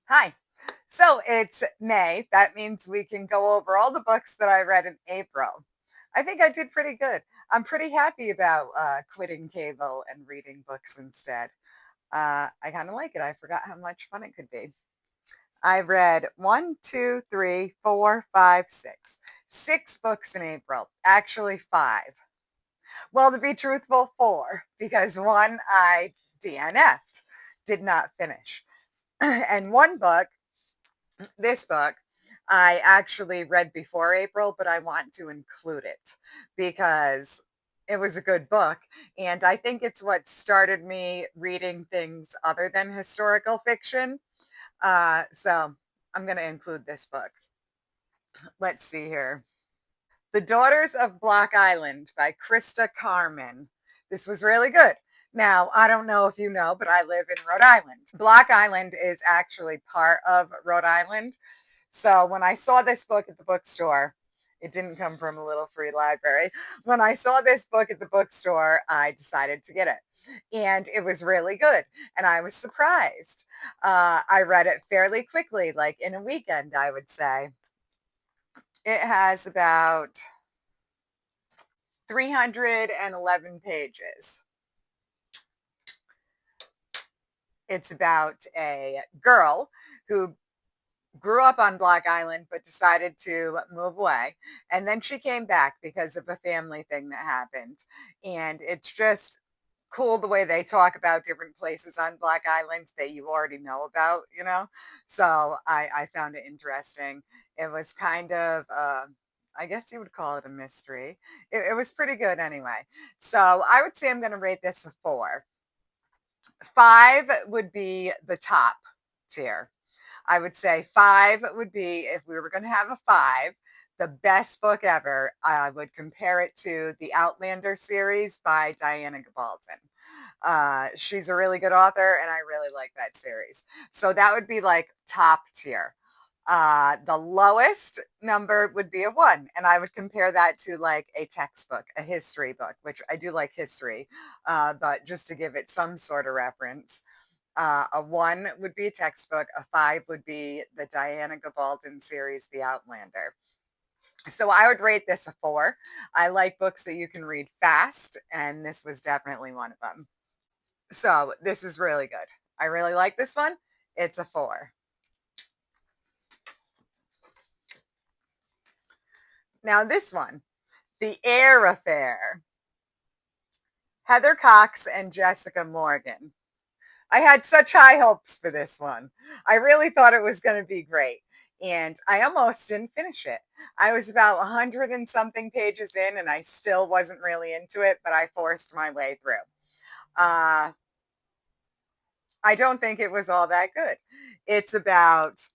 Hi. So it's May. That means we can go over all the books that I read in April. I think I did pretty good. I'm pretty happy about quitting cable and reading books instead. I kind of like it. I forgot how much fun it could be. I read one, two, three, four, five, six. Six books in April. Actually, five. Well, to be truthful, four, because one I DNF'd, did not finish. And one book, this book, I actually read before April, but I want to include it because it was a good book. And I think it's what started me reading things other than historical fiction. So I'm going to include this book. Let's see here. The Daughters of Block Island by Krista Carmen. This was really good. Now, I don't know if you know, but I live in Rhode Island. Block Island is actually part of Rhode Island. So when I saw this book at the bookstore, it didn't come from a little free library. When I saw this book at the bookstore, I decided to get it. And it was really good. And I was surprised. I read it fairly quickly, like in a weekend, I would say. It has about 311 pages. It's about a girl who grew up on Block Island but decided to move away. And then she came back because of a family thing that happened. And it's just cool the way they talk about different places on Block Island that you already know about, you know? So I found it interesting. It was kind of, I guess you would call it a mystery. It was pretty good anyway. So I would say I'm going to rate this a four. Five would be the top tier. I would say five would be, if we were going to have a five, the best book ever. I would compare it to the Outlander series by Diana Gabaldon. She's a really good author, and I really like that series. So that would be like top tier. The lowest number would be a one, and I would compare that to like a textbook, a history book, which I do like history, but just to give it some sort of reference. A one would be a textbook. A five would be the Diana Gabaldon series, The Outlander. So I would rate this a four. I like books that you can read fast, and this was definitely one of them. So this is really good. I really like this one. It's a four. Now, this one, The Air Affair, Heather Cox and Jessica Morgan. I had such high hopes for this one. I really thought it was going to be great. And I almost didn't finish it. I was about 100 and something pages in, and I still wasn't really into it, but I forced my way through. Uh, I don't think it was all that good. It's about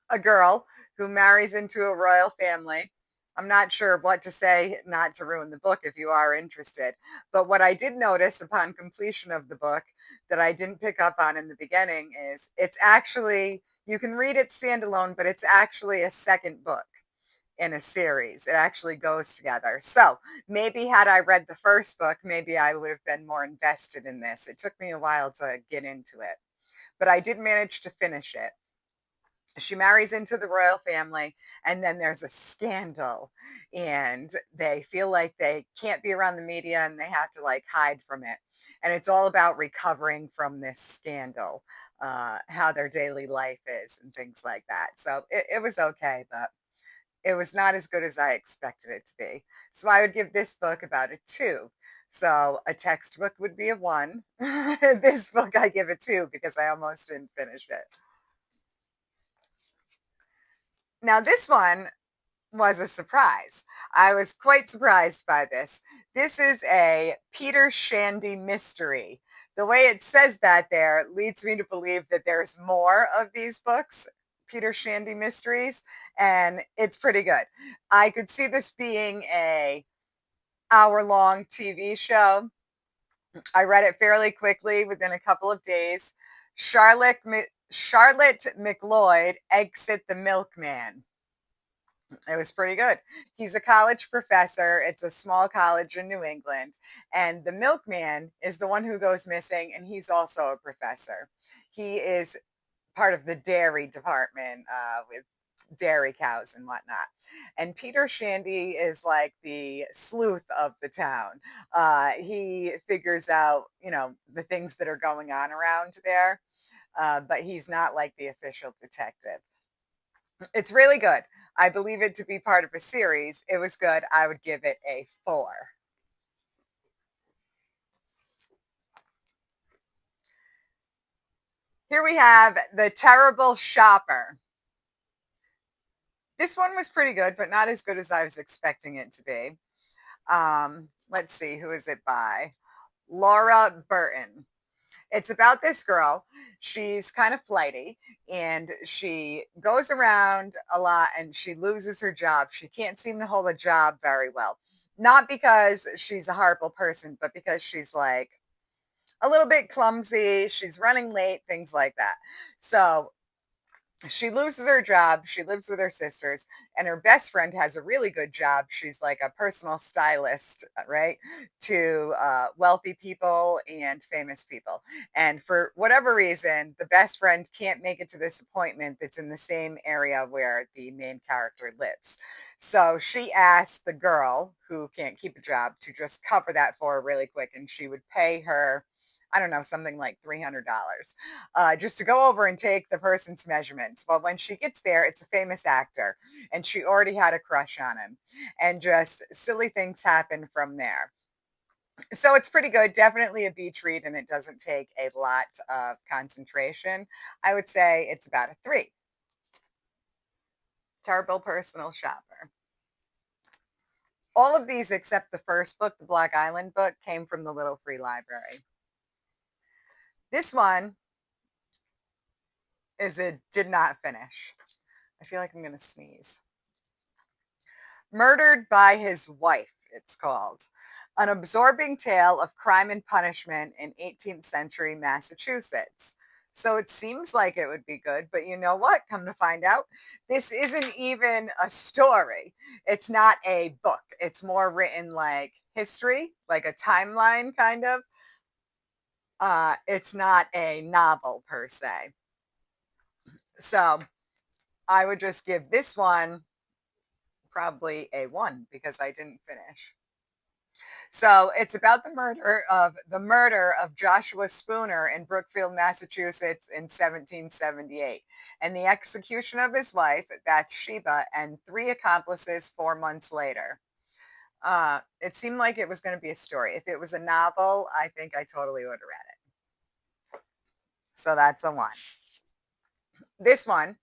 a girl who marries into a royal family. I'm not sure what to say, not to ruin the book if you are interested. But what I did notice upon completion of the book that I didn't pick up on in the beginning is it's actually, you can read it standalone, but it's actually a second book in a series. It actually goes together. So maybe had I read the first book, maybe I would have been more invested in this. It took me a while to get into it, but I did manage to finish it. She marries into the royal family, and then there's a scandal, and they feel like they can't be around the media, and they have to like hide from it, and it's all about recovering from this scandal, how their daily life is and things like that. So it was okay, but it was not as good as I expected it to be. So I would give this book about a two. So a textbook would be a one. This book I give a two because I almost didn't finish it. Now, this one was a surprise. I was quite surprised by this. This is a Peter Shandy mystery. The way it says that there leads me to believe that there's more of these books, Peter Shandy mysteries, and it's pretty good. I could see this being a hour-long TV show. I read it fairly quickly within a couple of days. Charlotte McLeod, Exit the Milkman. It was pretty good. He's a college professor. It's a small college in New England. And the milkman is the one who goes missing, and he's also a professor. He is part of the dairy department with dairy cows and whatnot. And Peter Shandy is like the sleuth of the town. He figures out, the things that are going on around there, but he's not like the official detective. It's really good. I believe it to be part of a series. It was good. I would give it a 4. Here we have The Terrible Shopper. This one was pretty good, but not as good as I was expecting it to be. Let's see, who is it by? Laura Burton. It's about this girl. She's kind of flighty and she goes around a lot and she loses her job. She can't seem to hold a job very well. Not because she's a horrible person, but because she's like a little bit clumsy. She's running late, things like that. So she loses her job. She lives with her sisters, and her best friend has a really good job. She's like a personal stylist, right, to wealthy people and famous people. And for whatever reason, the best friend can't make it to this appointment that's in the same area where the main character lives. So she asked the girl who can't keep a job to just cover that for her really quick, and she would pay her. I don't know, something like $300 just to go over and take the person's measurements. Well, when she gets there, it's a famous actor, and she already had a crush on him, and just silly things happen from there. So it's pretty good. Definitely a beach read, and it doesn't take a lot of concentration. I would say it's about a 3. Terrible Personal Shopper. All of these except the first book, the Black Island book, came from the Little Free Library. This one is a did not finish. I feel like I'm going to sneeze. Murdered by His Wife, it's called. An absorbing tale of crime and punishment in 18th century Massachusetts. So it seems like it would be good, but you know what? Come to find out, this isn't even a story. It's not a book. It's more written like history, like a timeline kind of. It's not a novel per se. So I would just give this one probably a 1 because I didn't finish. So it's about the murder of Joshua Spooner in Brookfield, Massachusetts in 1778, and the execution of his wife Bathsheba and 3 accomplices 4 months later. It seemed like it was going to be a story. If it was a novel, I think I totally would have read it. So that's a 1. This one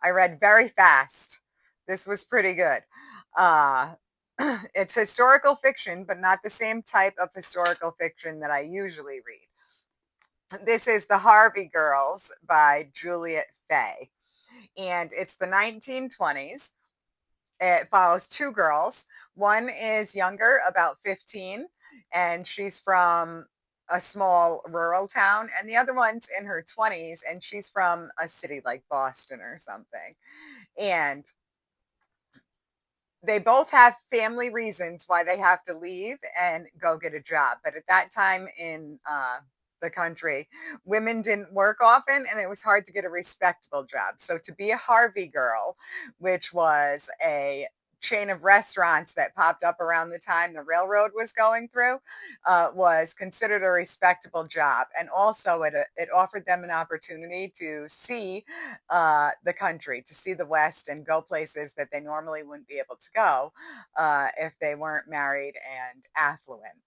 I read very fast. This was pretty good. Uh, it's historical fiction, but not the same type of historical fiction that I usually read. This is The Harvey Girls by Juliet Fay, and it's the 1920s. It follows 2 girls. One is younger, about 15, and she's from a small rural town, and the other one's in her 20s, and she's from a city like Boston or something. And they both have family reasons why they have to leave and go get a job. But at that time in the country, women didn't work often and it was hard to get a respectable job. So to be a Harvey girl, which was a chain of restaurants that popped up around the time the railroad was going through, was considered a respectable job. And also it offered them an opportunity to see the country, to see the West and go places that they normally wouldn't be able to go if they weren't married and affluent.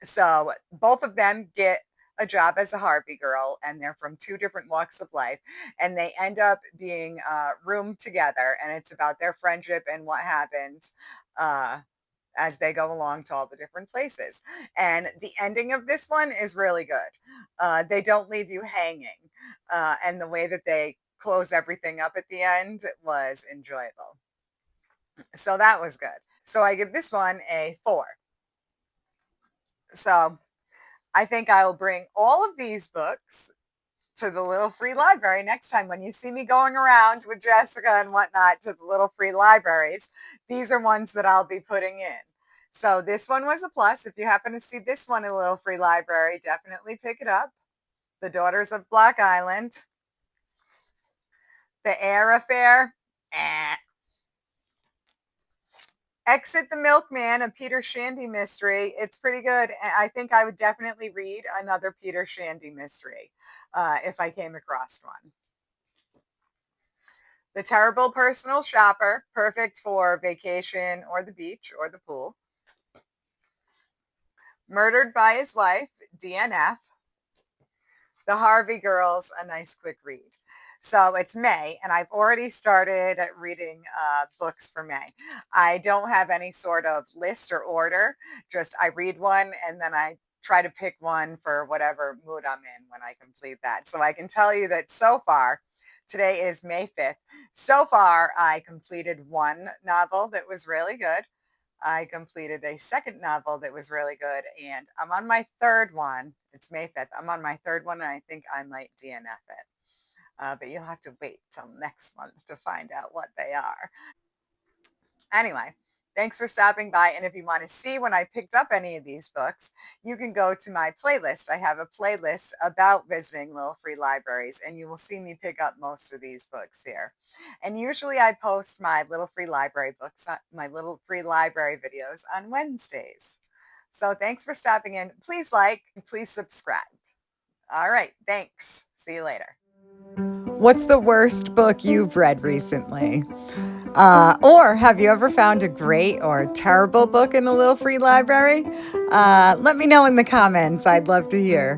So both of them get a job as a Harvey girl, and they're from 2 different walks of life, and they end up being roomed together, and it's about their friendship and what happens uh, as they go along to all the different places. And the ending of this one is really good. They don't leave you hanging, and the way that they close everything up at the end was enjoyable. So that was good. So I give this one a 4. So I think I will bring all of these books to the Little Free Library next time. When you see me going around with Jessica and whatnot to the Little Free Libraries, these are ones that I'll be putting in. So this one was a plus. If you happen to see this one in a Little Free Library, definitely pick it up. The Daughters of Black Island. The Air Affair. Eh. Exit the Milkman, a Peter Shandy mystery. It's pretty good. I think I would definitely read another Peter Shandy mystery if I came across one. The Terrible Personal Shopper, perfect for vacation or the beach or the pool. Murdered by His Wife, DNF. The Harvey Girls, a nice quick read. So it's May, and I've already started reading books for May. I don't have any sort of list or order. Just I read one, and then I try to pick one for whatever mood I'm in when I complete that. So I can tell you that so far, today is May 5th. So far, I completed one novel that was really good. I completed a second novel that was really good, and I'm on my third one. It's May 5th. I'm on my third one, and I think I might DNF it. But you'll have to wait till next month to find out what they are. Anyway, thanks for stopping by. And if you want to see when I picked up any of these books, you can go to my playlist. I have a playlist about visiting little free libraries, and you will see me pick up most of these books here. And usually I post my little free library books, my little free library videos on Wednesdays. So thanks for stopping in. Please like, please subscribe. All right, thanks. See you later. What's the worst book you've read recently? Or have you ever found a great or terrible book in a little free library? Let me know in the comments. I'd love to hear.